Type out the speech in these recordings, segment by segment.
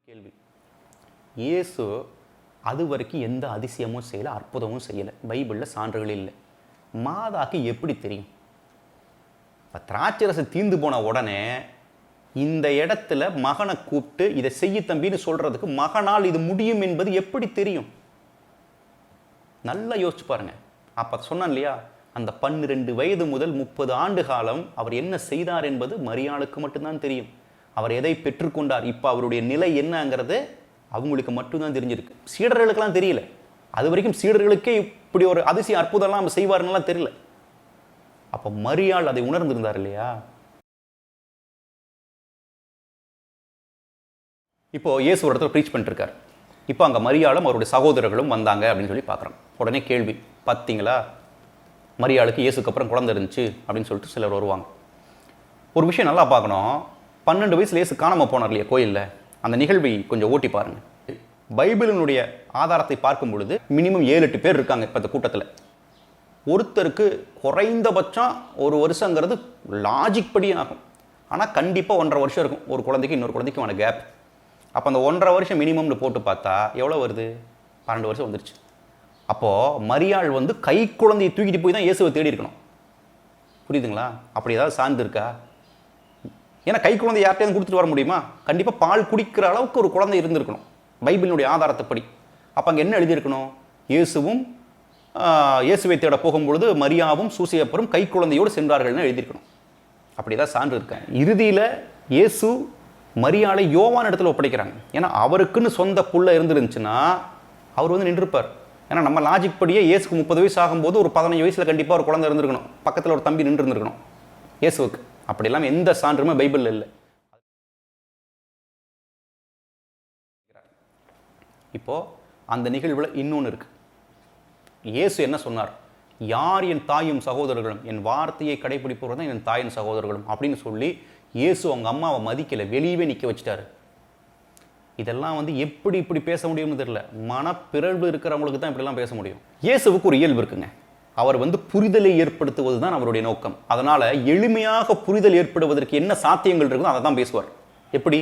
கேள்வி. இயேசு அது வரைக்கும் எந்த அதிசயமும் செய்யலை, அற்புதமும் செய்யலை. பைபிளில் சான்றுகள் இல்லை. மாதாக்கு எப்படி தெரியும்? இப்போ திராட்சரசு தீர்ந்து போன உடனே இந்த இடத்துல மகனை கூப்பிட்டு இதை செய்ய தம்பின்னு சொல்றதுக்கு மகனால் இது முடியும் என்பது எப்படி தெரியும்? நல்லா யோசிச்சு பாருங்க. அப்ப சொன்னான் இல்லையா, அந்த 12 வயது முதல் 30 ஆண்டு காலம் அவர் என்ன செய்தார் என்பது மரியாளுக்கு மட்டும்தான் தெரியும். அவர் எதை பெற்றுக்கொண்டார், இப்போ அவருடைய நிலை என்னங்கிறது அவங்களுக்கு மட்டும்தான் தெரிஞ்சிருக்கு. சீடர்களுக்கெல்லாம் தெரியல. அது வரைக்கும் சீடர்களுக்கே இப்படி ஒரு அதிசய அற்புதம்லாம் நம்ம செய்வாருன்னெல்லாம் தெரியல. அப்போ மரியாள் அதை உணர்ந்திருந்தார் இல்லையா? இப்போ இயேசு ஒரு இடத்துல ப்ரீச் பண்ணிட்டு இருக்கார். இப்போ அங்கே மரியாளும் அவருடைய சகோதரர்களும் வந்தாங்க அப்படின்னு சொல்லி பார்க்குறோம். உடனே கேள்வி, பார்த்தீங்களா மரியாளுக்கு இயேசுக்கு அப்புறம் குழந்தை இருந்துச்சு அப்படின்னு சொல்லிட்டு சிலர் வருவாங்க. ஒரு விஷயம் நல்லா பார்க்கணும். 12 வயசுல இயேசு காணாமல் போனார் இல்லையா கோயிலில், அந்த நிகழ்வை கொஞ்சம் ஓட்டி பாருங்க. பைபிளினுடைய ஆதாரத்தை பார்க்கும் பொழுது மினிமம் 7-8 பேர் இருக்காங்க இப்போ இந்த கூட்டத்தில். ஒருத்தருக்கு குறைந்தபட்சம் 1 வருஷங்கிறது லாஜிக் படி ஆகும். ஆனால் கண்டிப்பாக 1.5 வருஷம் இருக்கும் ஒரு குழந்தைக்கு இன்னொரு குழந்தைக்குமான கேப். அப்போ அந்த 1.5 வருஷம் மினிமம்னு போட்டு பார்த்தா எவ்வளோ வருது? 12 வருஷம் வந்துருச்சு. அப்போது மரியாள் கை குழந்தையை தூக்கிட்டு போய் தான் இயேசுவை தேடி இருக்கணும். புரியுதுங்களா? அப்படி ஏதாவது சார்ந்து இருக்கா? ஏன்னா கை குழந்தை யார்கிட்டையும் கொடுத்துட்டு வர முடியுமா? கண்டிப்பாக பால் குடிக்கிற அளவுக்கு ஒரு குழந்தை இருந்திருக்கணும் பைபிளினுடைய ஆதாரத்தைப்படி. அப்போ அங்கே என்ன எழுதியிருக்கணும்? இயேசுவை தேட போகும்பொழுது மரியாவும் சூசையப்பரும் கை குழந்தையோடு சென்றார்கள்னு எழுதியிருக்கணும். அப்படிதான் சான்று இருக்கேன். இறுதியில் இயேசு மரியாளை யோவான் இடத்துல ஒப்படைக்கிறாங்க. ஏன்னா அவருக்குன்னு சொந்த புள்ள இருந்துருந்துச்சுன்னா அவர் நின்றுப்பார். ஏன்னா நம்ம லாஜிக் படியே இயேசுக்கு 30 வயசு ஆகும்போது ஒரு 15 வயசில் கண்டிப்பாக ஒரு குழந்தை இருந்திருக்கணும், பக்கத்தில் ஒரு தம்பி நின்று இருந்திருக்கணும் இயேசுவுக்கு. அப்படி இல்லாமல் எந்த சான்றுமே பைபிளில் இல்லை. இப்போ அந்த நிகழ்வில் இன்னொன்று இருக்கு. இயேசு என்ன சொன்னார்? யார் என் தாயும் சகோதரர்களும், என் வார்த்தையை கடைபிடிப்பவர் தான் என் தாயின் சகோதரர்களும் அப்படின்னு சொல்லி இயேசு அவங்க அம்மாவை மதிக்கலை, வெளியவே நிற்க வச்சுட்டாரு. இதெல்லாம் எப்படி இப்படி பேச முடியும்னு தெரியல. மனப்பிறழ்வு இருக்கிறவங்களுக்கு தான் இப்படிலாம் பேச முடியும். இயேசுவுக்கு ஒரு இயல்பு இருக்குங்க. அவர் புரிதலை ஏற்படுத்துவது தான் அவருடைய நோக்கம். அதனால எளிமையாக புரிதல் ஏற்படுவதற்கு என்ன சாத்தியங்கள் இருக்குதோ அதை தான் பேசுவார். எப்படி?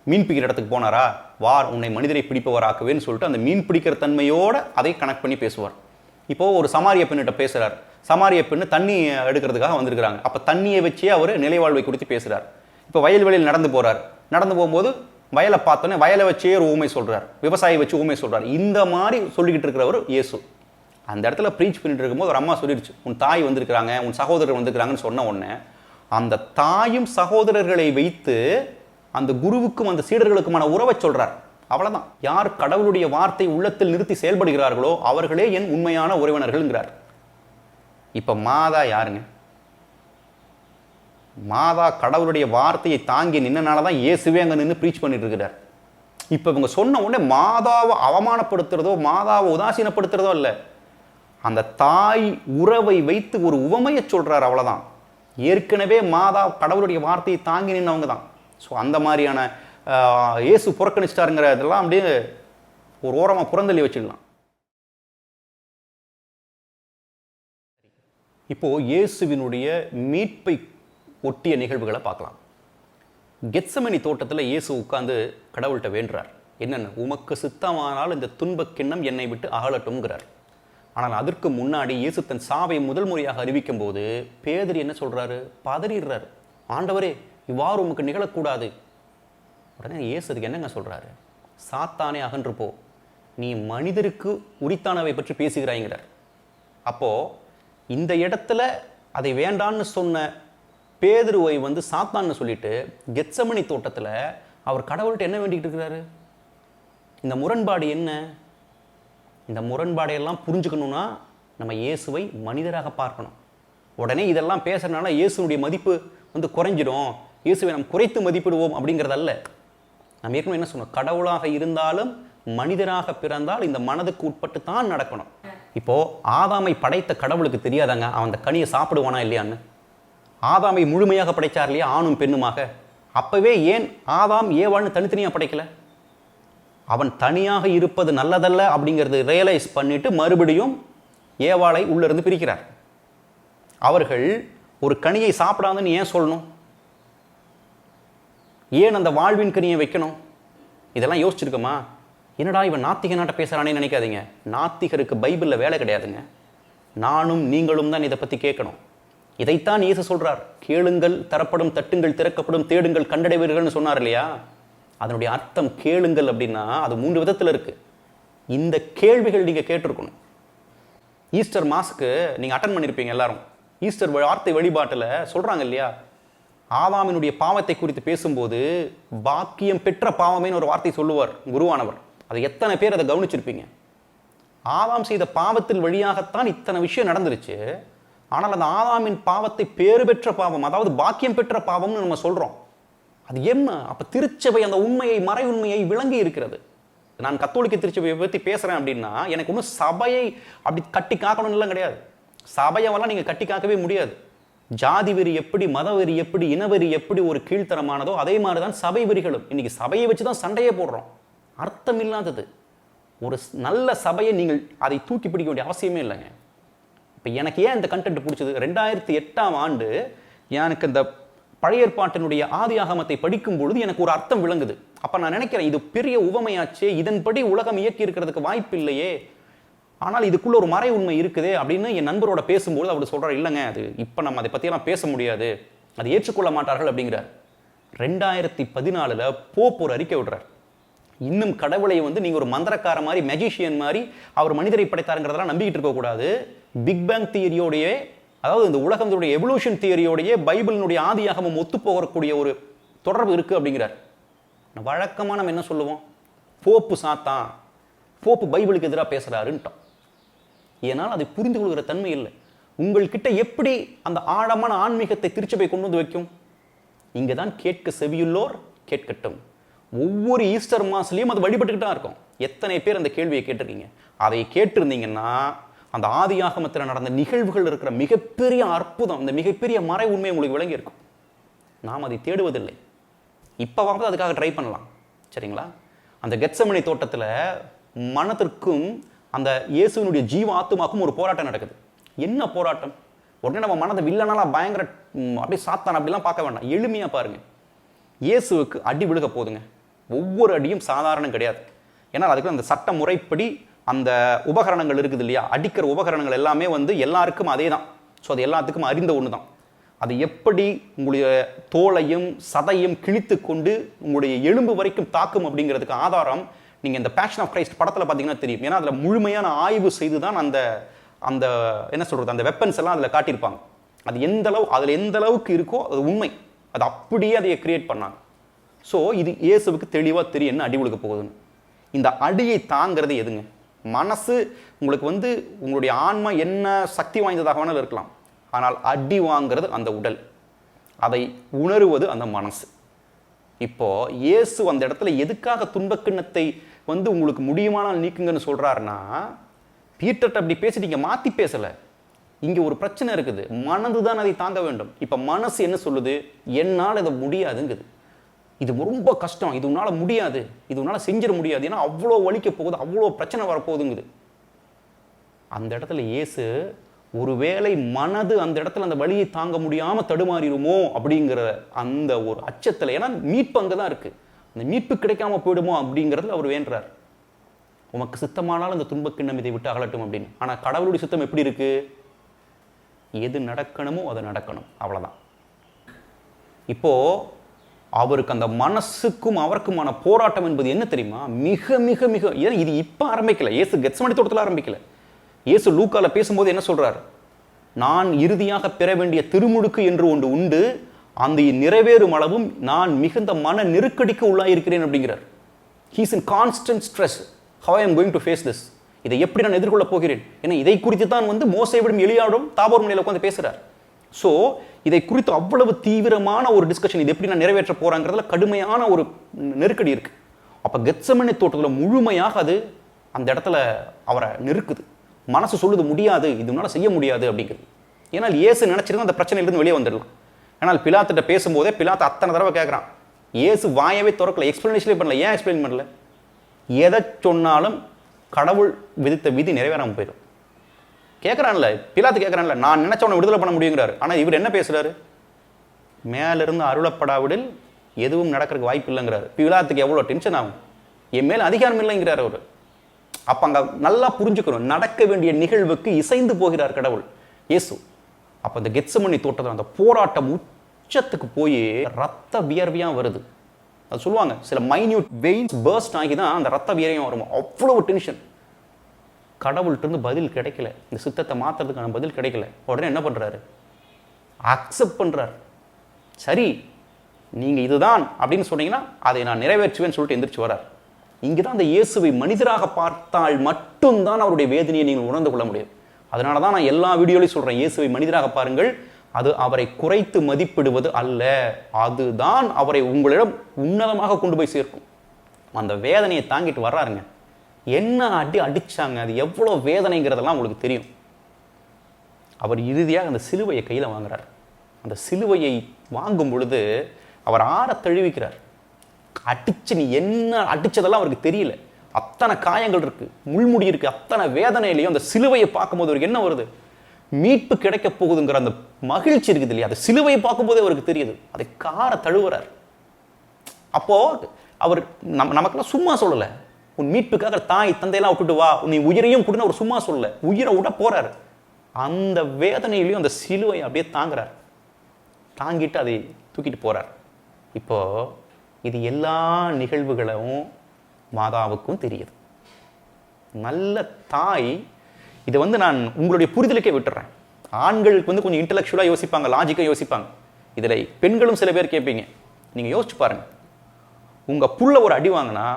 மீன் பிடிக்கிற இடத்துக்கு போனாரா, வார் உன்னை மனிதரை பிடிப்பவராக்குவேன்னு சொல்லிட்டு அந்த மீன் பிடிக்கிற தன்மையோடு அதை கனெக்ட் பண்ணி பேசுவார். இப்போ ஒரு சமாரிய பெண்ணிட்ட பேசுறார். சமாரிய பெண்ணு தண்ணி எடுக்கிறதுக்காக வந்திருக்கிறாங்க. அப்போ தண்ணியை வச்சே அவர் நிலைவாழ்வை குறித்து பேசுறார். இப்போ வயல்வெளியில் நடந்து போறார். நடந்து போகும்போது வயலை பார்த்தோன்னே வயலை வச்சே ஒரு ஊமை சொல்றார், விவசாயி வச்சு ஊமை சொல்றார். இந்த மாதிரி சொல்லிக்கிட்டு இருக்கிறவர் இயேசு. அந்த இடத்துல ப்ரீச் பண்ணிட்டு இருக்கும்போது ஒரு அம்மா சொல்லிடுச்சு, உன் தாய் வந்திருக்கிறாங்க, உன் சகோதரர் வந்திருக்கிறாங்கன்னு சொன்ன உடனே அந்த தாயும் சகோதரர்களை வைத்து அந்த குருவுக்கும் அந்த சீடர்களுக்குமான உறவை சொல்றார். அவ்வளவுதான். யார் கடவுளுடைய வார்த்தை உள்ளத்தில் நிறுத்தி செயல்படுகிறார்களோ அவர்களே என் உண்மையான உறவினர்கள்ங்கிறார். இப்ப மாதா யாருங்க? மாதா கடவுளுடைய வார்த்தையை தாங்கி நின்னனாலதான் இயேசுவே அங்க நின்று ப்ரீச் பண்ணிட்டு இருக்கிறார். இப்ப இவங்க சொன்ன உடனே மாதாவை அவமானப்படுத்துறதோ மாதாவை உதாசீனப்படுத்துறதோ இல்லை, அந்த தாய் உறவை வைத்து ஒரு உவமையை சொல்றார். அவ்வளவுதான். ஏற்கனவே மாதா கடவுளுடைய வார்த்தையை தாங்கி நின்னவங்க தான். ஸோ அந்த மாதிரியான இயேசு புறக்கணிச்சிட்டாருங்கிற இதெல்லாம் அப்படியே ஒரு ஓரமாக புறந்தள்ளி வச்சிடலாம். இப்போ இயேசுவினுடைய மீட்பை ஒட்டிய நிகழ்வுகளை பார்க்கலாம். கெத்செமனி தோட்டத்தில் இயேசு உட்கார்ந்து கடவுள்கிட்ட வேண்டுறார். என்னென்ன? உமக்கு சித்தமானால் இந்த துன்பக் கிண்ணம் என்னை விட்டு அகலட்டும்ங்கிறார். ஆனால் அதற்கு முன்னாடி இயேசு தன் சாவை முதல் முறையாக அறிவிக்கும் போது பேதுரு என்ன சொல்றாரு? பதறிடுறாரு. ஆண்டவரே, இவ்வாறு உமக்கு நிகழக்கூடாது. உடனே இயேசு அதுக்கு என்னங்க சொல்றாரு? சாத்தானே அகன்று போ, நீ மனிதருக்கு உரித்தானவை பற்றி பேசுகிறாய்ங்கிறார். அப்போ இந்த இடத்துல அதை வேண்டான்னு சொன்ன பேதுருவை சாத்தான்னு சொல்லிட்டு கெத்செமனி தோட்டத்தில் அவர் கடவுள்கிட்ட என்ன வேண்டிக்கிட்டு இருக்கிறாரு? இந்த முரண்பாடு என்ன? இந்த முரண்பாடையெல்லாம் புரிஞ்சுக்கணும்னா நம்ம இயேசுவை மனிதராக பார்க்கணும். உடனே இதெல்லாம் பேசுறதுனால இயேசுனுடைய மதிப்பு குறைஞ்சிடும், இயேசுவை நாம் குறைத்து மதிப்பிடுவோம் அப்படிங்கிறதல்ல. நம்ம ஏற்கனவே என்ன சொன்னோம்? கடவுளாக இருந்தாலும் மனிதராக பிறந்தால் இந்த மனதுக்கு உட்பட்டு தான் நடக்கணும். இப்போ ஆதாமை படைத்த கடவுளுக்கு தெரியாதாங்க அவன் அந்த கனியை சாப்பிடுவானா இல்லையான்னு? ஆதாமை முழுமையாக படைச்சார் இல்லையா, ஆணும் பெண்ணுமாக. அப்பவே ஏன் ஆதாம் ஏவாள்னு தனித்தனியாக படைக்கல? அவன் தனியாக இருப்பது நல்லதல்ல அப்படிங்கிறது ரியலைஸ் பண்ணிட்டு மறுபடியும் ஏவாளை உள்ளிருந்து பிரிக்கிறார். அவர்கள் ஒரு கனியை சாப்பிடாதுன்னு ஏன் சொல்லணும்? ஏன் அந்த வாழ்வின் கனியை வைக்கணும்? இதெல்லாம் யோசிச்சிருக்கோமா? என்னடா இவன் நாத்திக நாட்ட பேசுகிறானே நினைக்காதீங்க. நாத்திகருக்கு பைபிளில் வேலை கிடையாதுங்க. நானும் நீங்களும் தான் இதை பற்றி கேட்கணும். இதைத்தான் இயேசு சொல்கிறார். கேளுங்கள் தரப்படும், தட்டுங்கள் திறக்கப்படும், தேடுங்கள் கண்டடைவீர்கள்னு சொன்னார் இல்லையா? அதனுடைய அர்த்தம் கேளுங்கள் அப்படின்னா அது 3 விதத்தில் இருக்குது. இந்த கேள்விகள் நீங்கள் கேட்டிருக்கணும். ஈஸ்டர் மாஸ்க்கு நீங்கள் அட்டன் பண்ணியிருப்பீங்க எல்லாரும். ஈஸ்டர் வார்த்தை வழிபாட்டில் சொல்கிறாங்க இல்லையா, ஆதாமினுடைய பாவத்தை குறித்து பேசும்போது பாக்கியம் பெற்ற பாவமேன்னு ஒரு வார்த்தை சொல்லுவார் குருவானவர். அதை எத்தனை பேர் அதை கவனிச்சிருப்பீங்க? ஆதாம் செய்த பாவத்தில் வழியாகத்தான் இத்தனை விஷயம் நடந்துருச்சு. ஆனால் அந்த ஆதாமின் பாவத்தை பேறு பெற்ற பாவம், அதாவது பாக்கியம் பெற்ற பாவம்னு நம்ம சொல்கிறோம். அது என்ன? அப்போ திருச்சபை அந்த உண்மையை, மறை உண்மையை விளங்கி இருக்கிறது. நான் கத்தோலிக்க திருச்சபையை பற்றி பேசுகிறேன் அப்படின்னா எனக்கு ஒன்றும் சபையை அப்படி கட்டி காக்கணும்லாம் கிடையாது. சபையெல்லாம் நீங்கள் கட்டி காக்கவே முடியாது. ஜாதி வெறி எப்படி, மத வெறி எப்படி, இனவெறி எப்படி ஒரு கீழ்த்தரமானதோ அதே மாதிரி தான் சபை வெறிகளும். இன்னைக்கு சபையை வச்சு தான் சண்டையே போடுறோம். அர்த்தம் இல்லாதது. ஒரு நல்ல சபையை நீங்கள் அதை தூக்கி பிடிக்க வேண்டிய அவசியமே இல்லைங்க. இப்போ எனக்கு ஏன் இந்த கண்டென்ட் பிடிச்சது, 2008ஆம் ஆண்டு எனக்கு இந்த பழைய ஏற்பாட்டினுடைய ஆதி ஆகமத்தை படிக்கும் பொழுது எனக்கு ஒரு அர்த்தம் விளங்குது. அப்போ நான் நினைக்கிறேன், இது பெரிய உவமையாச்சே, இதன்படி உலகம் இயக்கி இருக்கிறதுக்கு வாய்ப்பு இல்லையே, ஆனால் இதுக்குள்ள ஒரு மறை உண்மை இருக்குதே அப்படின்னு என் நண்பரோட பேசும்போது அவர் சொல்கிறார், இல்லைங்க அது இப்போ நம்ம அதை பற்றியெல்லாம் பேச முடியாது, அதை ஏற்றுக்கொள்ள மாட்டார்கள் அப்படிங்கிறார். 2014 போப் ஒரு அறிக்கை விடுறார். இன்னும் கடவுளை நீங்கள் ஒரு மந்திரக்கார மாதிரி, மெஜிஷியன் மாதிரி அவர் மனிதரை படைத்தாருங்கிறதெல்லாம் நம்பிக்கிட்டு இருக்கக்கூடாது. பிக் பேங் தியரியோடைய, அதாவது இந்த உலகத்தினுடைய எவல்யூஷன் தியரியோடைய பைபிளினுடைய ஆதியாகமம் ஒத்து போகக்கூடிய ஒரு தொடர்பு இருக்குது அப்படிங்கிறார். வழக்கமாக நம்ம என்ன சொல்லுவோம், போப்பு சாத்தான், போப்பு பைபிளுக்கு எதிராக பேசுகிறாருன்ட்டோம். ஏனால் அதை புரிந்து கொள்கிற தன்மை இல்லை. உங்கள்கிட்ட எப்படி அந்த ஆழமான ஆன்மீகத்தை திருச்சபை கொண்டு வந்து வைக்கும்? இங்கே தான் கேட்க செவியுள்ளோர் கேட்கட்டும். ஒவ்வொரு ஈஸ்டர் மாசத்துலையும் அது வழிபட்டுக்கிட்டு தான் இருக்கும். எத்தனை பேர் அந்த கேள்வியை கேட்டிருக்கீங்க? அதை கேட்டிருந்தீங்கன்னா அந்த ஆதியாகமத்தில் நடந்த நிகழ்வுகள் இருக்கிற மிகப்பெரிய அற்புதம், இந்த மிகப்பெரிய மறை உண்மை உங்களுக்கு விளங்கி இருக்கும். நாம் அதை தேடுவதில்லை. இப்போ வந்து அதுக்காக ட்ரை பண்ணலாம், சரிங்களா? அந்த கெத்செமனே தோட்டத்தில் மனத்திற்கும் அந்த இயேசுவினுடைய ஜீவ ஆத்துமாக்கும் ஒரு போராட்டம் நடக்குது. என்ன போராட்டம்? உடனே நம்ம மனதை வில்லனாலாம் பயங்கர அப்படியே சாத்தான் அப்படிலாம் பார்க்க வேண்டாம். எளிமையாக பாருங்க. இயேசுவுக்கு அடி விழுக போதுங்க. ஒவ்வொரு அடியும் சாதாரணம் கிடையாது. ஏன்னா அதுக்கு அந்த சட்ட முறைப்படி அந்த உபகரணங்கள் இருக்குது இல்லையா, அடிக்கிற உபகரணங்கள் எல்லாமே எல்லாருக்கும் அதே தான். ஸோ அது எல்லாத்துக்கும் அறிந்த ஒன்று தான். அது எப்படி உங்களுடைய தோலையும் சதையும் கிழித்து கொண்டு உங்களுடைய எலும்பு வரைக்கும் தாக்கும் அப்படிங்கிறதுக்கு ஆதாரம் நீங்கள் இந்த பேஷன் ஆஃப் கிரைஸ்ட் படத்தில் பார்த்தீங்கன்னா தெரியும். ஏன்னா அதில் முழுமையான ஆய்வு செய்து தான் அந்த அந்த என்ன சொல்கிறது, அந்த வெப்பன்ஸ் எல்லாம் அதில் காட்டியிருப்பாங்க. அது அதில் எந்த அளவுக்கு இருக்கோ அது உண்மை. அது அப்படியே அதை கிரியேட் பண்ணாங்க. ஸோ இது இயேசுவுக்கு தெளிவாக தெரியும் என்ன அடி விழுக்க போகுதுன்னு. இந்த அடியை தாங்கிறது எதுங்க? மனசு. உங்களுக்கு உங்களுடைய ஆன்மா என்ன சக்தி வாய்ந்ததாக வேணாலும் இருக்கலாம், ஆனால் அடி வாங்கிறது அந்த உடல், அதை உணருவது அந்த மனசு. இப்போ இயேசு அந்த இடத்துல எதுக்காக துன்பக்கிண்ணத்தை உங்களுக்கு முடியுமானால் நீக்குங்கன்னு சொல்றாருன்னா, பீட்டர்ட்ட அப்படி பேசிட்டீங்க, மாத்தி பேசல. இங்க ஒரு பிரச்சனை இருக்குது, மனது தான் அதை தாங்க வேண்டும். இப்ப மனசு என்ன சொல்லுது? என்னால் இதை முடியாதுங்குது, இது ரொம்ப கஷ்டம், இது உன்னால முடியாது, இது உன்னால செஞ்சிட முடியாது, ஏன்னா அவ்வளோ வலிக்க போகுது, அவ்வளோ பிரச்சனை வரப்போகுதுங்குது. அந்த இடத்துல இயேசு ஒருவேளை மனது அந்த இடத்துல அந்த வலியை தாங்க முடியாம தடுமாறிடுமோ அப்படிங்கிற அந்த ஒரு அச்சத்தில், ஏன்னா மீட்பு அங்கதான் இருக்கு, அந்த மீட்பு கிடைக்காம போயிடுமோ அப்படிங்கிறதுல அவர் வேண்டுறார். உமக்கு சித்தமானால் அந்த துன்பக்கிண்ணம் இதை விட்டு அகலட்டும் அப்படின்னு. ஆனா கடவுளுடைய சித்தம் எப்படி இருக்கு? எது நடக்கணுமோ அது நடக்கணும், அவ்வளவுதான். இப்போ அவருக்கு அந்த மனசுக்கும் அவருக்குமான போராட்டம் என்பது என்ன தெரியுமா? மிக மிக மிக, இது இப்ப ஆரம்பிக்கல, இயேசு கெத்செமனே தோட்டத்தில் ஆரம்பிக்கல. இயேசு லூக்கால பேசும்போது என்ன சொல்றார்? நான் இறுதியாக பெற வேண்டிய திருமுழுக்கு என்று ஒன்று உண்டு, அந்த நிறைவேறும் அளவும் நான் மிகுந்த மன நெருக்கடிக்கு உள்ளாயிருக்கிறேன் அப்படிங்கிறார். He is in constant stress. How I am going to face this? இதை எப்படி நான் எதிர்கொள்ள போகிறேன்? ஏன்னா இதை குறித்து தான் மோசேவிடும் எலியாவிடும் தாபோர் மலையில் உட்கார்ந்து பேசுறார். ஸோ இதை குறித்து அவ்வளவு தீவிரமான ஒரு டிஸ்கஷன், இது எப்படி நான் நிறைவேற்ற போறாங்கிறதுல கடுமையான ஒரு நெருக்கடி இருக்கு. அப்ப கெத்செமனே தோட்டத்தில் முழுமையாக அது அந்த இடத்துல அவரை நெருக்குது. மனசு சொல்லுது முடியாது, இதுனால செய்ய முடியாது அப்படிங்கிறது. ஏன்னால் இயேசு நினைச்சிருந்தா அந்த பிரச்சனையிலிருந்து வெளியே வந்துடலாம். ஆனால் பிலாத்திட்ட பேசும்போதே பிலாத்து அத்தனை தடவை கேட்குறான். இயேசு வாயவே திறக்கல, எக்ஸ்பிளனேஷனே பண்ணல. ஏன் எக்ஸ்பிளைன் பண்ணல? எதை சொன்னாலும் கடவுள் விதித்த விதி நிறைவேறாமல் போயிடும். கேட்குறான்ல, பிலாத்து கேட்குறான்ல, நான் நினைச்சவனை விடுதலை பண்ண முடியுங்கிறாரு. ஆனால் இவர் என்ன பேசுறாரு? மேலிருந்து அருளப்படாவிடில் எதுவும் நடக்கிறதுக்கு வாய்ப்பு இல்லைங்கிறாரு. பிலாத்துக்கு எவ்வளோ டென்ஷன் ஆகும். என் மேல அதிகாரம் இல்லைங்கிறார் அவர். அப்ப அங்க நல்லா புரிஞ்சுக்கணும், நடக்க வேண்டிய நிகழ்வுக்கு இசைந்து போகிறார் கடவுள் இயேசு. அப்ப அந்த கெத்செமனி தோட்டத்தில் அந்த போராட்டம் உச்சத்துக்கு போய் ரத்த வியர்வையா வருது. அது சொல்லுவாங்க, சில மைன்யூட் வெயின்ஸ் பர்ஸ்ட் ஆகி தான் அந்த ரத்த வியர்வையும் வரும். அவ்வளவு டென்ஷன். கடவுள்கிட்ட இருந்து பதில் கிடைக்கல, இந்த சித்தத்தை மாத்துறதுக்கான பதில் கிடைக்கல. உடனே என்ன பண்றாரு? அக்செப்ட் பண்றார். சரி, நீங்க இதுதான் அப்படின்னு சொன்னீங்கன்னா அதை நான் நிறைவேற்றுவேன்னு சொல்லிட்டு எந்திரிச்சு வரார். இங்கதான் அந்த இயேசுவை மனிதராக பார்த்தால் மட்டும்தான் அவருடைய வேதனையை நீங்கள் உணர்ந்து கொள்ள முடியும். அதனால தான் நான் எல்லா வீடியோலையும் சொல்றேன், இயேசுவை மனிதராக பாருங்கள். அது அவரை குறைத்து மதிப்பிடுவது அல்ல, அதுதான் அவரை உங்களிடம் உன்னதமாக கொண்டு போய் சேர்க்கும். அந்த வேதனையை தாங்கிட்டு வர்றாருங்க. என்ன அடிச்சாங்க, அது எவ்வளவு வேதனைங்கிறதெல்லாம் உங்களுக்கு தெரியும். அவர் இறுதியாக அந்த சிலுவையை கையில் வாங்குறார். அந்த சிலுவையை வாங்கும் பொழுது அவர் ஆற தழுவிக்கிறார். அடிச்சு, நீ என்ன அடிச்சதெல்லாம் அவருக்கு தெரியல. அத்தனை காயங்கள் இருக்கு, முள்முடி இருக்கு, அத்தனை வேதனையிலையும் அந்த சிலுவையை பார்க்கும்போது அவருக்கு என்ன வருது? மீட்பு கிடைக்க போகுதுங்கிற அந்த மகிழ்ச்சி இருக்குது இல்லையா, அந்த சிலுவையை பார்க்கும்போதே அவருக்கு தெரியுது. அதை கார தழுவுறார். அப்போ அவர் நமக்கெல்லாம் சும்மா சொல்லலை, உன் மீட்புக்காக தாய் தந்தையெல்லாம் விட்டுட்டு வா, நீ உயிரையும் கொடுன்னு அவர் சும்மா சொல்லல, உயிரை விட போறாரு. அந்த வேதனையிலையும் அந்த சிலுவை அப்படியே தாங்குறார். தாங்கிட்டு அதை தூக்கிட்டு போறார். இப்போ இது எல்லா நிகழ்வுகளும் மாதாவுக்கும் தெரியுது. நல்ல தாய். இதை நான் உங்களுடைய புரிதலுக்கே விட்டுறேன். ஆண்களுக்கு கொஞ்சம் இன்டெலெக்சுவலாக யோசிப்பாங்க, லாஜிக்காக யோசிப்பாங்க. இதில் பெண்களும் சில பேர் கேட்பீங்க. நீங்கள் யோசிச்சு பாருங்க, உங்கள் புள்ள ஒரு அடி வாங்கினா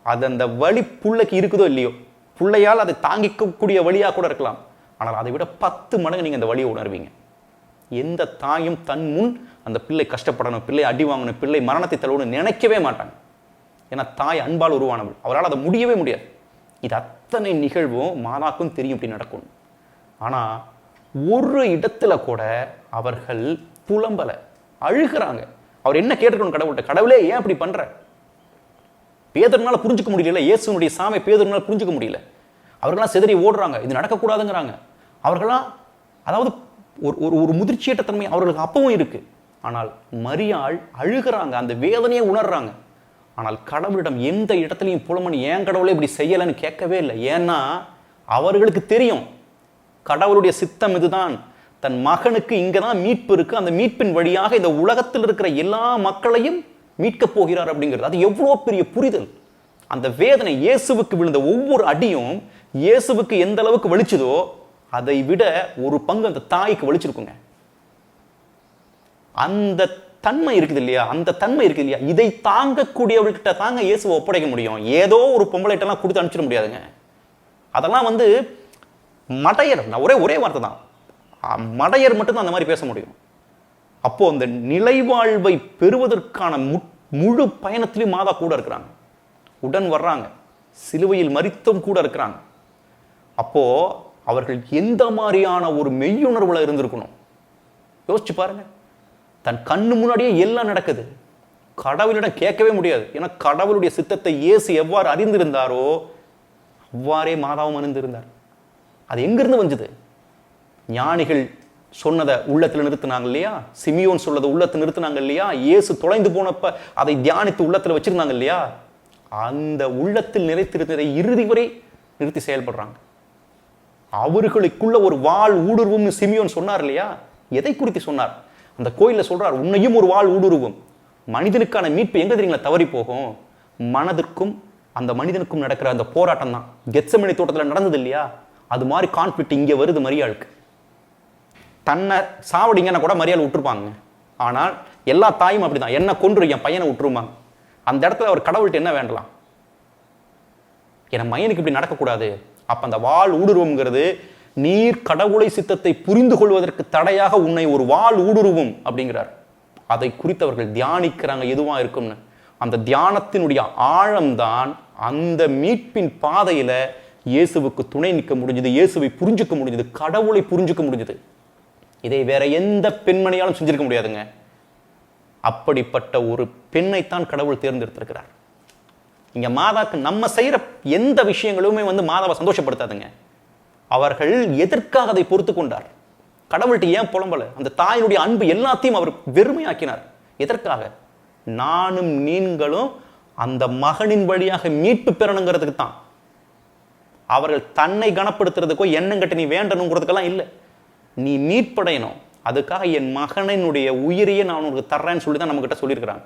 அது அந்த வலி புள்ளைக்கு இருக்குதோ இல்லையோ, பிள்ளையால் அதை தாங்கிக்கக்கூடிய வழியாக கூட இருக்கலாம். ஆனால் அதை விட 10 மடங்கு நீங்கள் அந்த வழியை உணர்வீங்க. எந்த தாயும் தன் முன் அந்த பிள்ளை கஷ்டப்படணும், பிள்ளை அடி வாங்கணும், பிள்ளை மரணத்தை தழுவணும் நினைக்கவே மாட்டாங்க. ஏன்னா தாய் அன்பால் உருவானவள், அவரால் அதை முடியவே முடியாது. இது அத்தனை நிகழ்வும் மாதாக்கும் தெரியும் இப்படி நடக்கும். ஆனால் ஒரு இடத்துல கூட அவர்கள் புலம்பலை, அழுகிறாங்க. அவர் என்ன கேட்டுக்கணும் கடவுள்கிட்ட? கடவுளே ஏன் அப்படி பண்ற? பேதுருனால புரிஞ்சுக்க முடியல, இயேசுனுடைய சாமை பேதுருனால புரிஞ்சுக்க முடியல. அவர்களாம் சிதறி ஓடுறாங்க, இது நடக்கக்கூடாதுங்கிறாங்க. அவர்களாம் அதாவது ஒரு முதிர்ச்சியற்ற தன்மை அவர்களுக்கு அப்பவும் இருக்கு. ஆனால் மரியாள் அழுகிறாங்க, அந்த வேதனையை உணர்றாங்க. ஆனால் கடவுளிடம் எந்த இடத்துலையும் புலமணி ஏன் கடவுளே இப்படி செய்யலைன்னு கேட்கவே இல்லை. ஏன்னா அவர்களுக்கு தெரியும் கடவுளுடைய சித்தம் இதுதான், தன் மகனுக்கு இங்கதான் மீட்பு இருக்கு, அந்த மீட்பின் வழியாக இந்த உலகத்தில் இருக்கிற எல்லா மக்களையும் மீட்கப் போகிறார் அப்படிங்கிறது. அது எவ்வளோ பெரிய புரிதல். அந்த வேதனை, இயேசுவுக்கு விழுந்த ஒவ்வொரு அடியும் இயேசுவுக்கு எந்த அளவுக்கு வலிச்சதோ அதை விட ஒரு பங்கு அந்த தாய்க்கு வலிச்சிருக்குங்க. அந்த தன்மை இருக்குது இல்லையா, அந்த தன்மை இருக்குது இல்லையா, இதை தாங்கக்கூடியவர்கிட்ட தாங்க இயேசுவை ஒப்படைக்க முடியும். ஏதோ ஒரு பொம்பளைட்டெல்லாம் கொடுத்து அனுப்பிச்சிட முடியாதுங்க. அதெல்லாம் மடையர், நான் ஒரே வார்த்தை தான், மடையர் மட்டும்தான் அந்த மாதிரி பேச முடியும். அப்போ அந்த நிலைவாழ்வை பெறுவதற்கான முழு பயணத்திலையும் மாதா கூட இருக்கிறாங்க, உடன் வர்றாங்க, சிலுவையில் மரித்தும் கூட இருக்கிறாங்க. அப்போ அவர்கள் எந்த மாதிரியான ஒரு மெய்யுணர்வுல இருந்திருக்கணும் யோசிச்சு பாருங்க. தன் கண்ணு முன்னாடியே எல்லாம் நடக்குது, கடவுளிடம் கேட்கவே முடியாது. ஏன்னா கடவுளுடைய சித்தத்தை இயேசு எவ்வாறு அறிந்திருந்தாரோ அவ்வாறே மாதாவும் அறிந்திருந்தார். அது எங்கிருந்து வந்தது? ஞானிகள் சொன்னதை உள்ளத்தில் நிறுத்தினாங்க இல்லையா, சிமியோன் சொல்லதை உள்ளத்தில் நிறுத்தினாங்க இல்லையா, இயேசு தொலைந்து போனப்ப அதை தியானித்து உள்ளத்தில் வச்சிருந்தாங்க இல்லையா, அந்த உள்ளத்தில் நிறைத்திருந்ததை இறுதி வரை நிறுத்தி செயல்படுறாங்க. அவர்களுக்குள்ள ஒரு வாள் ஊடுருவும் சிமியோன் சொன்னார் இல்லையா, எதை குறித்து சொன்னார்? அந்த கோயிலில் சொல்றார், உன்னையும் ஒரு வாள் ஊடுருவும். மனிதனுக்கான மீட்பு எங்க தெரியுங்களா தவறி போகும்? மனதிற்கும் அந்த மனிதனுக்கும் நடக்கிற அந்த போராட்டம் தான். கெத்செமனி தோட்டத்தில் நடந்தது இல்லையா, அது மாதிரி கான்ஃப்ளிக்ட் இங்கே வருது மரியாளுக்கு. தன்னை சாவடிங்கன்னா கூட மரியாதை விட்டுருப்பாங்க. ஆனால் எல்லா தாயும் அப்படிதான், என்ன கொன்று என் பையனை விட்டுருவாங்க. அந்த இடத்துல அவர் கடவுள்கிட்ட என்ன வேண்டலாம்? என் பையனுக்கு இப்படி நடக்கக்கூடாது. அப்ப அந்த வாள் ஊடுருவம்ங்கிறது, நீர் கடவுளை சித்தத்தை புரிந்து கொள்வதற்கு தடையாக உன்னை ஒரு வாள் ஊடுருவும் அப்படிங்கிறார். அதை குறித்து அவர்கள் தியானிக்கிறாங்க எதுவா இருக்கும்னு. அந்த தியானத்தினுடைய ஆழம்தான் அந்த மீட்பின் பாதையில இயேசுவுக்கு துணை நிற்க முடிஞ்சது, இயேசுவை புரிஞ்சுக்க முடிஞ்சது, கடவுளை புரிஞ்சுக்க முடிஞ்சது. இதை வேற எந்த பெண்மணியாலும் செஞ்சிருக்க முடியாதுங்க. அப்படிப்பட்ட ஒரு பெண்ணைத்தான் கடவுள் தேர்ந்தெடுத்திருக்கிறார். இங்க மாதாக்கு நம்ம செய்யற எந்த விஷயங்களுமே மாதாவை சந்தோஷப்படுத்தாதுங்க. அவர்கள் எதற்காக அதை பொறுத்து கொண்டார்? கடவுள்கிட்ட ஏன் புலம்பல? அந்த தாயினுடைய அன்பு எல்லாத்தையும் அவர் வெறுமையாக்கினார். எதற்காக? நானும் நீங்களும் அந்த மகனின் வழியாக மீட்பு பெறணுங்கிறதுக்கு தான். அவர்கள் தன்னை கனப்படுத்துறதுக்கோ எண்ணங்கட்ட நீ வேண்டணுங்கிறதுக்கெல்லாம் இல்லை. நீ மீட்படையணும், அதுக்காக என் மகனினுடைய உயிரையே நான் உனக்கு தர்றேன்னு சொல்லி தான் நம்மகிட்ட சொல்லியிருக்கிறாங்க.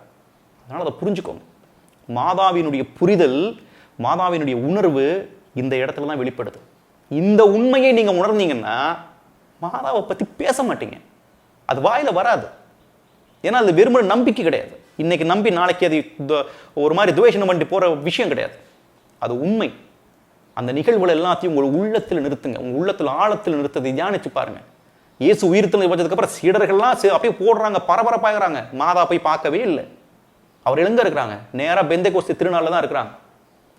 அதனால் அதை புரிஞ்சுக்கோங்க. மாதாவினுடைய புரிதல், மாதாவினுடைய உணர்வு இந்த இடத்துல தான் வெளிப்படுது. இந்த உண்மையை நீங்கள் உணர்ந்தீங்கன்னா மாதாவை பற்றி பேச மாட்டீங்க, அது வாயில் வராது. ஏன்னா அது வெறுமனே நம்பிக்கை கிடையாது. இன்னைக்கு நம்பி நாளைக்கு அது ஒரு மாதிரி துவேஷனம் பண்ணி போகிற விஷயம் கிடையாது. அது உண்மை. அந்த நிகழ்வுகள் எல்லாத்தையும் உங்கள் உள்ளத்தில் நிறுத்துங்க, உங்கள் உள்ளத்தில் ஆழத்தில் நிறுத்ததை தியானிச்சு பாருங்க. இயேசு உயிர்த்தெழுந்து வச்சதுக்கப்புறம் சீடர்கள்லாம் அப்படியே போடுறாங்க, பரபரப்பாகிறாங்க. மாதா போய் பார்க்கவே இல்லை. அவர் எங்க இருக்கிறாங்க? நேராக பெந்தேகோஸ்து திருநாளில் தான் இருக்கிறாங்க.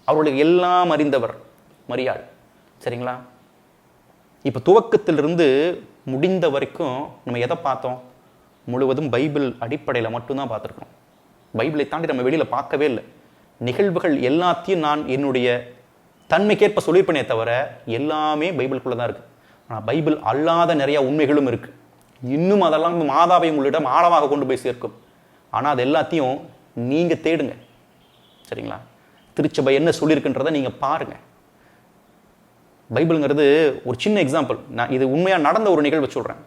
அவர்களுக்கு எல்லாம் அறிந்தவர் மரியாள். சரிங்களா? இப்போ துவக்கத்திலிருந்து முடிந்த வரைக்கும் நம்ம எதை பார்த்தோம்? முழுவதும் பைபிள் அடிப்படையில் மட்டும்தான் பார்த்துருக்கோம். பைபிளை தாண்டி நம்ம வெளியில் பார்க்கவே இல்லை. நிகழ்வுகள் எல்லாத்தையும் நான் என்னுடைய தன்மைக்கேற்ப சொல்லியிருப்பேனே தவிர எல்லாமே பைபிளுக்குள்ளே தான் இருக்குது. ஆனால் பைபிள் அல்லாத நிறையா உண்மைகளும் இருக்குது. இன்னும் அதெல்லாம் மாதாவை உங்களிடம் ஆழமாக கொண்டு போய் சேர்க்கும். ஆனால் அது எல்லாத்தையும் நீங்கள் தேடுங்க. சரிங்களா? திருச்சபை என்ன சொல்லியிருக்குன்றதை நீங்கள் பாருங்கள். பைபிளுங்கிறது ஒரு சின்ன எக்ஸாம்பிள். நான் இது உண்மையாக நடந்த ஒரு நிகழ்வு சொல்கிறேன்.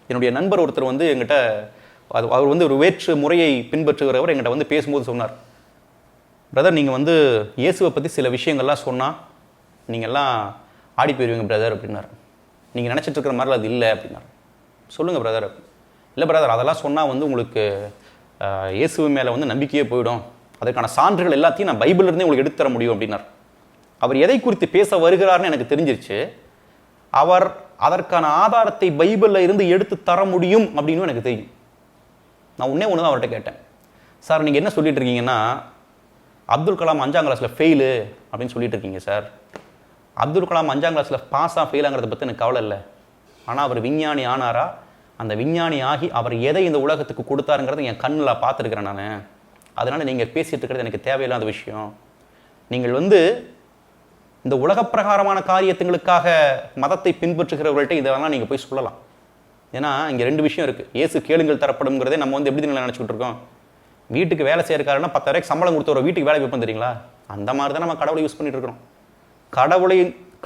என்னுடைய நண்பர் ஒருத்தர் வந்து எங்கிட்ட, அவர் வந்து ஒரு வேற்று முறையை பின்பற்றுகிறவர் எங்கிட்ட வந்து பேசும்போது சொன்னார், பிரதர் நீங்கள் வந்து இயேசுவை பற்றி சில விஷயங்கள்லாம் சொன்னால் நீங்கள்லாம் ஆடி போயிடுவீங்க பிரதர் அப்படின்னாரு. நீங்கள் நினச்சிட்டு இருக்கிற மாதிரிலாம் அது இல்லை அப்படின்னாரு. சொல்லுங்கள் பிரதர். இல்லை பிரதர், அதெல்லாம் சொன்னால் வந்து உங்களுக்கு இயேசுவை மேலே வந்து நம்பிக்கையே போயிடும், அதற்கான சான்றுகள் எல்லாத்தையும் நான் பைபிள்லேருந்தே உங்களுக்கு எடுத்து தர முடியும் அப்படின்னார். அவர் எதை குறித்து பேச வருகிறார்னு எனக்கு தெரிஞ்சிருச்சு. அவர் அதற்கான ஆதாரத்தை பைபிளில் இருந்து எடுத்து தர முடியும் அப்படின்னு எனக்கு தெரியும். நான் ஒன்று தான் அவர்கிட்ட கேட்டேன், சார் நீங்கள் என்ன சொல்லிட்டு இருக்கீங்கன்னா அப்துல் கலாம் 5ஆம் கிளாஸில் ஃபெயிலு அப்படின்னு சொல்லிட்டு இருக்கீங்க சார். அப்துல் கலாம் 5ஆம் கிளாஸில் பாஸாக ஃபெயிலாங்கிறத பற்றி எனக்கு கவலை இல்லை. ஆனால் அவர் விஞ்ஞானி ஆனாரா, அந்த விஞ்ஞானி ஆகி அவர் எதை இந்த உலகத்துக்கு கொடுத்தாருங்கிறத என் கண்ணில் பார்த்துருக்கிறேன் நான். அதனால் நீங்கள் பேசிகிட்டு இருக்கிறது எனக்கு தேவையில்லாத விஷயம். நீங்கள் வந்து இந்த உலகப்பிரகாரமான காரியத்துங்களுக்காக மதத்தை பின்பற்றுகிறவர்கள்ட்ட இதெல்லாம் நீங்கள் போய் சொல்லலாம். ஏன்னா இங்கே 2 விஷயம் இருக்குது. இயேசு கேளுங்கள் தரப்படுங்கிறதே நம்ம வந்து எப்படி நினச்சிக்கிட்டு இருக்கோம்? வீட்டுக்கு வேலை செய்யறக்காரன்னா 10,000 சம்பளம் கொடுத்த ஒரு வீட்டுக்கு வேலை வைப்போம் தெரியுங்களா? அந்த மாதிரி தான் நம்ம கடவுளை யூஸ் பண்ணிட்டு இருக்கிறோம்.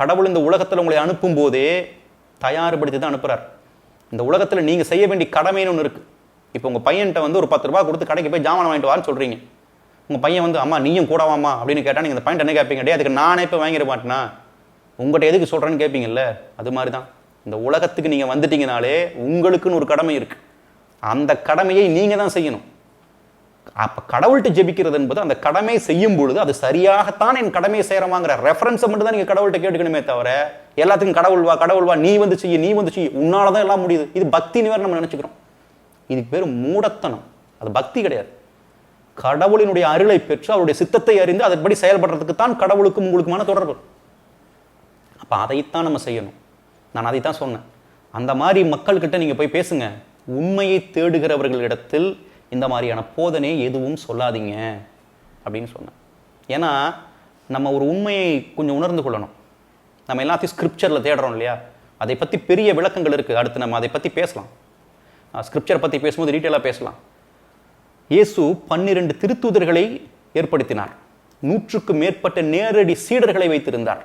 கடவுள் இந்த உலகத்தில் உங்களை அனுப்பும் போதே தயார்படுத்தி தான் அனுப்புகிறார். இந்த உலகத்தில் நீங்கள் செய்ய வேண்டிய கடமைன்னு ஒன்று இருக்குது. இப்போ உங்கள் பையன்கிட்ட வந்து ஒரு 10 ரூபா கொடுத்து கடைக்கு போய் ஜாமான் வாங்கிட்டு வான்னு சொல்கிறீங்க. உங்கள் பையன் வந்து அம்மா நீயும் கூடவாமா அப்படின்னு கேட்டால் நீங்கள் இந்த பையன் என்ன கேட்பீங்க? டே அதுக்கு நானே இப்போ வாங்கிட மாட்டேனா, உங்கள்கிட்ட எதுக்கு சொல்கிறேன்னு கேட்பீங்கல்ல? அது மாதிரி தான் இந்த உலகத்துக்கு நீங்கள் வந்துட்டீங்கனாலே உங்களுக்குன்னு ஒரு கடமை இருக்குது. அந்த கடமையை நீங்கள் தான் செய்யணும். அப்போ கடவுள்கிட்ட ஜெபிக்கிறது என்பது அந்த கடமை செய்யும் பொழுது அது சரியாகத்தான் என் கடமையை செய்கிறவாங்கிற ரெஃபரன்ஸை மட்டும் தான் நீங்கள் கடவுள்கிட்ட கேட்டுக்கணுமே தவிர எல்லாத்துக்கும் கடவுள் வா நீ வந்து செய்ய உன்னால தான் எல்லாம் முடியுது, இது பக்தின்னு வேறு நம்ம நினச்சிக்கிறோம். இதுக்கு பேர் மூடத்தனம், அது பக்தி கிடையாது. கடவுளினுடைய அருளை பெற்று அவருடைய சித்தத்தை அறிந்து அதன்படி செயல்படுறதுக்கு தான் கடவுளுக்கும் உங்களுக்குமான தொடர்பு. அப்போ அதைத்தான் நம்ம செய்யணும். நான் அதைத்தான் சொன்னேன். அந்த மாதிரி மக்கள்கிட்ட நீங்கள் போய் பேசுங்க. உண்மையை தேடுகிறவர்களிடத்தில் இந்த மாதிரியான போதனை எதுவும் சொல்லாதீங்க அப்படின்னு சொன்னேன். ஏன்னா நம்ம ஒரு உண்மையை கொஞ்சம் உணர்ந்து கொள்ளணும். நம்ம எல்லாத்தையும் ஸ்கிரிப்சரில் தேடுறோம் இல்லையா? அதை பற்றி பெரிய விளக்கங்கள் இருக்குது. அடுத்து நம்ம அதை பற்றி பேசலாம். ஸ்கிரிப்சரை பற்றி பேசும்போது டீட்டெயிலாக பேசலாம். இயேசு 12 திருத்தூதர்களை ஏற்படுத்தினார். 100க்கும் மேற்பட்ட நேரடி சீடர்களை வைத்திருந்தார்.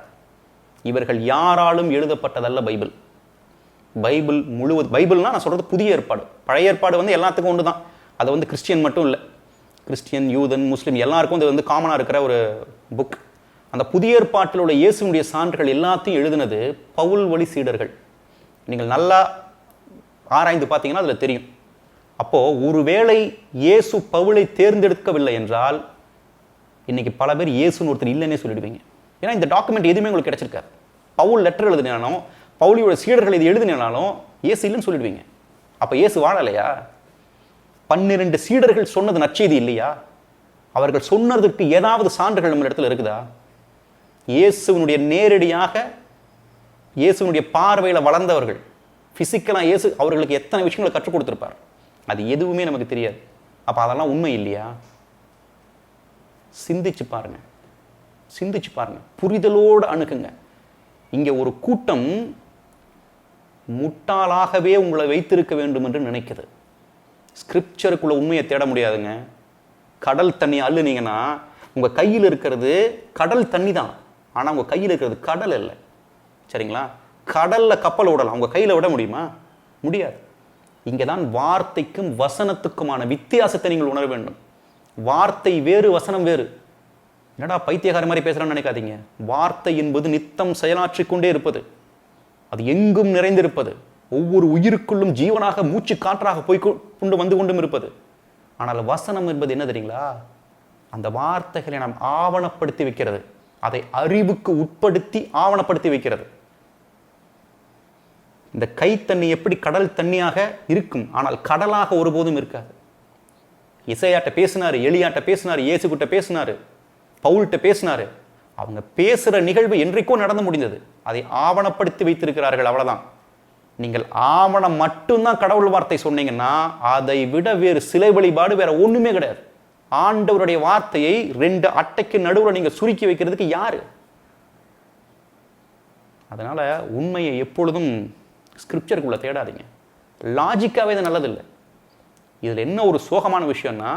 இவர்கள் யாராலும் எழுதப்பட்டதல்ல பைபிள். பைபிள் முழுவதும், பைபிள்னா நான் சொல்கிறது புதிய ஏற்பாடு. பழைய ஏற்பாடு வந்து எல்லாத்துக்கும் ஒன்று தான். அது வந்து கிறிஸ்டியன் மட்டும் இல்லை, கிறிஸ்டியன், யூதன், முஸ்லீம் எல்லாருக்கும் இது வந்து காமனாக இருக்கிற ஒரு புக். அந்த புதிய ஏற்பாட்டில் உள்ள இயேசுனுடைய சான்றுகள் எல்லாத்தையும் எழுதினது பவுல் வழி சீடர்கள். நீங்கள் நல்லா ஆராய்ந்து பார்த்தீங்கன்னா அதில் தெரியும். அப்போது ஒருவேளை இயேசு பவுலை தேர்ந்தெடுக்கவில்லை என்றால் இன்னைக்கு பல பேர் இயேசுன்னு ஒருத்தர் இல்லைன்னே சொல்லிடுவீங்க. ஏன்னா இந்த டாக்குமெண்ட் எதுவுமே உங்களுக்கு கிடைச்சிருக்காரு. பவுல் லெட்டர் எழுதினாலும் பவுலியோட சீடர்கள் இது எழுதினாலும் இயேசு இல்லைன்னு சொல்லிடுவீங்க. அப்போ இயேசு வாழலையா? 12 சீடர்கள் சொன்னது நற்செய்தி இல்லையா? அவர்கள் சொன்னதுக்கு ஏதாவது சான்றுகள் நம்ம இடத்துல இருக்குதா? இயேசுனுடைய நேரடியாக இயேசுனுடைய பார்வையில் வளர்ந்தவர்கள், ஃபிசிக்கலாக இயேசு அவர்களுக்கு எத்தனை விஷயங்களை கற்றுக் கொடுத்துருப்பார், அது எதுவுமே நமக்கு தெரியாது. அப்போ அதெல்லாம் உண்மை இல்லையா? சிந்திச்சு பாருங்க, சிந்திச்சு பாருங்க, புரிதலோடு அணுகுங்க. இங்கே ஒரு கூட்டம் முட்டாளாகவே உங்களை வைத்திருக்க வேண்டும் என்று நினைக்குது. ஸ்கிரிப்சருக்குள்ள உண்மையை தேட முடியாதுங்க. கடல் தண்ணி அள்ளுனீங்கன்னா உங்கள் கையில் இருக்கிறது கடல் தண்ணி தான். ஆனால் உங்கள் கையில் இருக்கிறது கடல் இல்லை. சரிங்களா? கடலில் கப்பல் விடலாம், உங்கள் கையில் விட முடியுமா? முடியாது. இங்கே தான் வார்த்தைக்கும் வசனத்துக்குமான வித்தியாசத்தை நீங்கள் உணர வேண்டும். வார்த்தை வேறு, வசனம் வேறு. என்னடா பைத்தியகார மாதிரி பேசுகிறான்னு நினைக்காதீங்க. வார்த்தை என்பது நித்தம் செயலாற்றிக் கொண்டே இருப்பது, அது எங்கும் நிறைந்திருப்பது, ஒவ்வொரு உயிருக்குள்ளும் ஜீவனாக மூச்சு காற்றாக போய் கொண்டு வந்து கொண்டும் இருப்பது. ஆனால் வசனம் என்பது என்ன தெரியுங்களா? அந்த வார்த்தைகளை நாம் ஆவணப்படுத்தி வைக்கிறது, அதை அறிவுக்கு உட்படுத்தி ஆவணப்படுத்தி வைக்கிறது. இந்த கை தண்ணி எப்படி கடல் தண்ணியாக இருக்கும், ஆனால் கடலாக ஒருபோதும் இருக்காது. இசையாட்ட பேசினாரு, எலியாட்ட பேசினாரு, இயேசுகிட்ட பேசினாரு, பவுல்கிட்ட பேசினாரு. அவங்க பேசுகிற நிகழ்வு என்றைக்கோ நடந்து முடிந்தது. அதை ஆவணப்படுத்தி வைத்திருக்கிறார்கள், அவ்வளவுதான். நீங்கள் ஆவணம் மட்டும்தான் கடவுள் வார்த்தை சொன்னீங்கன்னா அதை விட வேறு சிலை வழிபாடு வேற ஒண்ணுமே கிடையாது. ஆண்டவருடைய வார்த்தையை 2 அட்டைக்கு நடுவில் நீங்க சுருக்கி வைக்கிறதுக்கு யாரு? அதனால உண்மையை எப்பொழுதும் ஸ்கிரிப்சருக்குள்ள தேடாதீங்க. லாஜிக்காவே இது நல்லதில்லை. இதில் என்ன ஒரு சோகமான விஷயம்னா,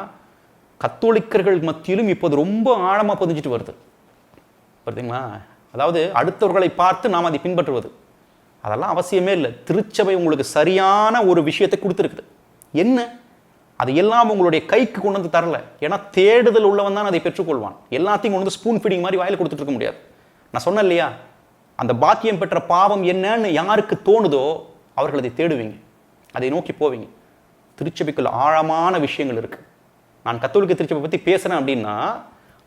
கத்தோலிக்கர்கள் மத்தியிலும் இப்போது ரொம்ப ஆழமாக பதிஞ்சிட்டு வருது. பார்த்தீங்களா? அதாவது அடுத்தவர்களை பார்த்து நாம் அதை பின்பற்றுவது, அதெல்லாம் அவசியமே இல்லை. திருச்சபை உங்களுக்கு சரியான ஒரு விஷயத்தை கொடுத்துருக்குது. என்ன? அது எல்லாம் உங்களுடைய கைக்கு கொண்டு வந்து தரல. ஏன்னா தேடுதல் உள்ளவன் தான் அதை பெற்றுக்கொள்வான். எல்லாத்தையும் கொண்டு வந்து ஸ்பூன் ஃபீடிங் மாதிரி வாயில் கொடுத்துட்டு இருக்க முடியாது. நான் சொன்னேன் இல்லையா, அந்த பாக்கியம் பெற்ற பாவம் என்னன்னு யாருக்கு தோணுதோ அவர்கள் அதை தேடுவீங்க, அதை நோக்கி போவீங்க. திருச்சபைக்குள்ள ஆழமான விஷயங்கள் இருக்கு. நான் கத்தோலிக்க திருச்சபை பற்றி பேசுகிறேன் அப்படின்னா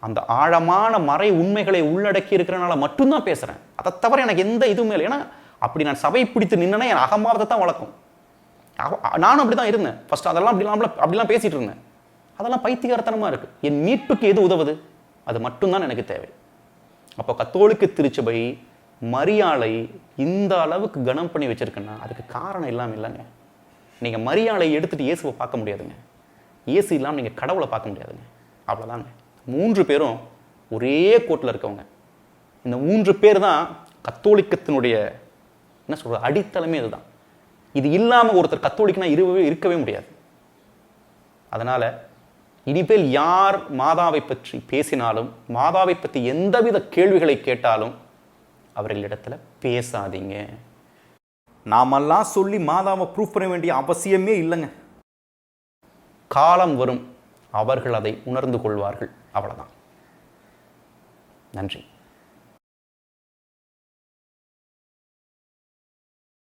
அந்த ஆழமான மறை உண்மைகளை உள்ளடக்கி இருக்கிறனால மட்டும்தான் பேசுகிறேன். அதை தவிர எனக்கு எந்த இதுவுமே இல்லை. ஏன்னா அப்படி நான் சபை பிடித்து நின்னா என் அகம்பாவத்தை தான் வளர்க்கும். நானும் அப்படி தான் இருந்தேன் ஃபர்ஸ்ட். அதெல்லாம் அப்படிலாம் பேசிட்டு இருந்தேன். அதெல்லாம் பைத்தியகாரத்தனமாக இருக்குது. என் மீட்புக்கு எது உதவுது? அது மட்டும்தான் எனக்கு தேவை. அப்போ கத்தோலிக்க திருச்சபை மரியாளை இந்த அளவுக்கு கனம் பண்ணி வச்சிருக்குன்னா அதுக்கு காரணம் இல்லாமல் இல்லைங்க. நீங்கள் மரியாளை எடுத்துகிட்டு இயேசுவை பார்க்க முடியாதுங்க. இயேசு இல்லாமல் நீங்கள் கடவுளை பார்க்க முடியாதுங்க. அவ்வளோதாங்க. 3 பேரும் ஒரே கோட்டில் இருக்கவங்க. இந்த 3 பேர் தான் கத்தோலிக்கத்தினுடைய என்ன சொல்கிறது அடித்தளமே இதுதான். இது இல்லாமல் ஒருத்தர் கத்தோலிக்கனா இருக்கவே முடியாது. அதனால் இனிமேல் யார் மாதாவை பற்றி பேசினாலும், மாதாவை பற்றி எந்தவித கேள்விகளை கேட்டாலும் அவர்களிடத்தில் பேசாதீங்க. நாமெல்லாம் சொல்லி மாதாவை ப்ரூஃப் பண்ண வேண்டிய அவசியமே இல்லைங்க. காலம் வரும், அவர்கள் அதை உணர்ந்து கொள்வார்கள். அவ்வளவுதான். நன்றி.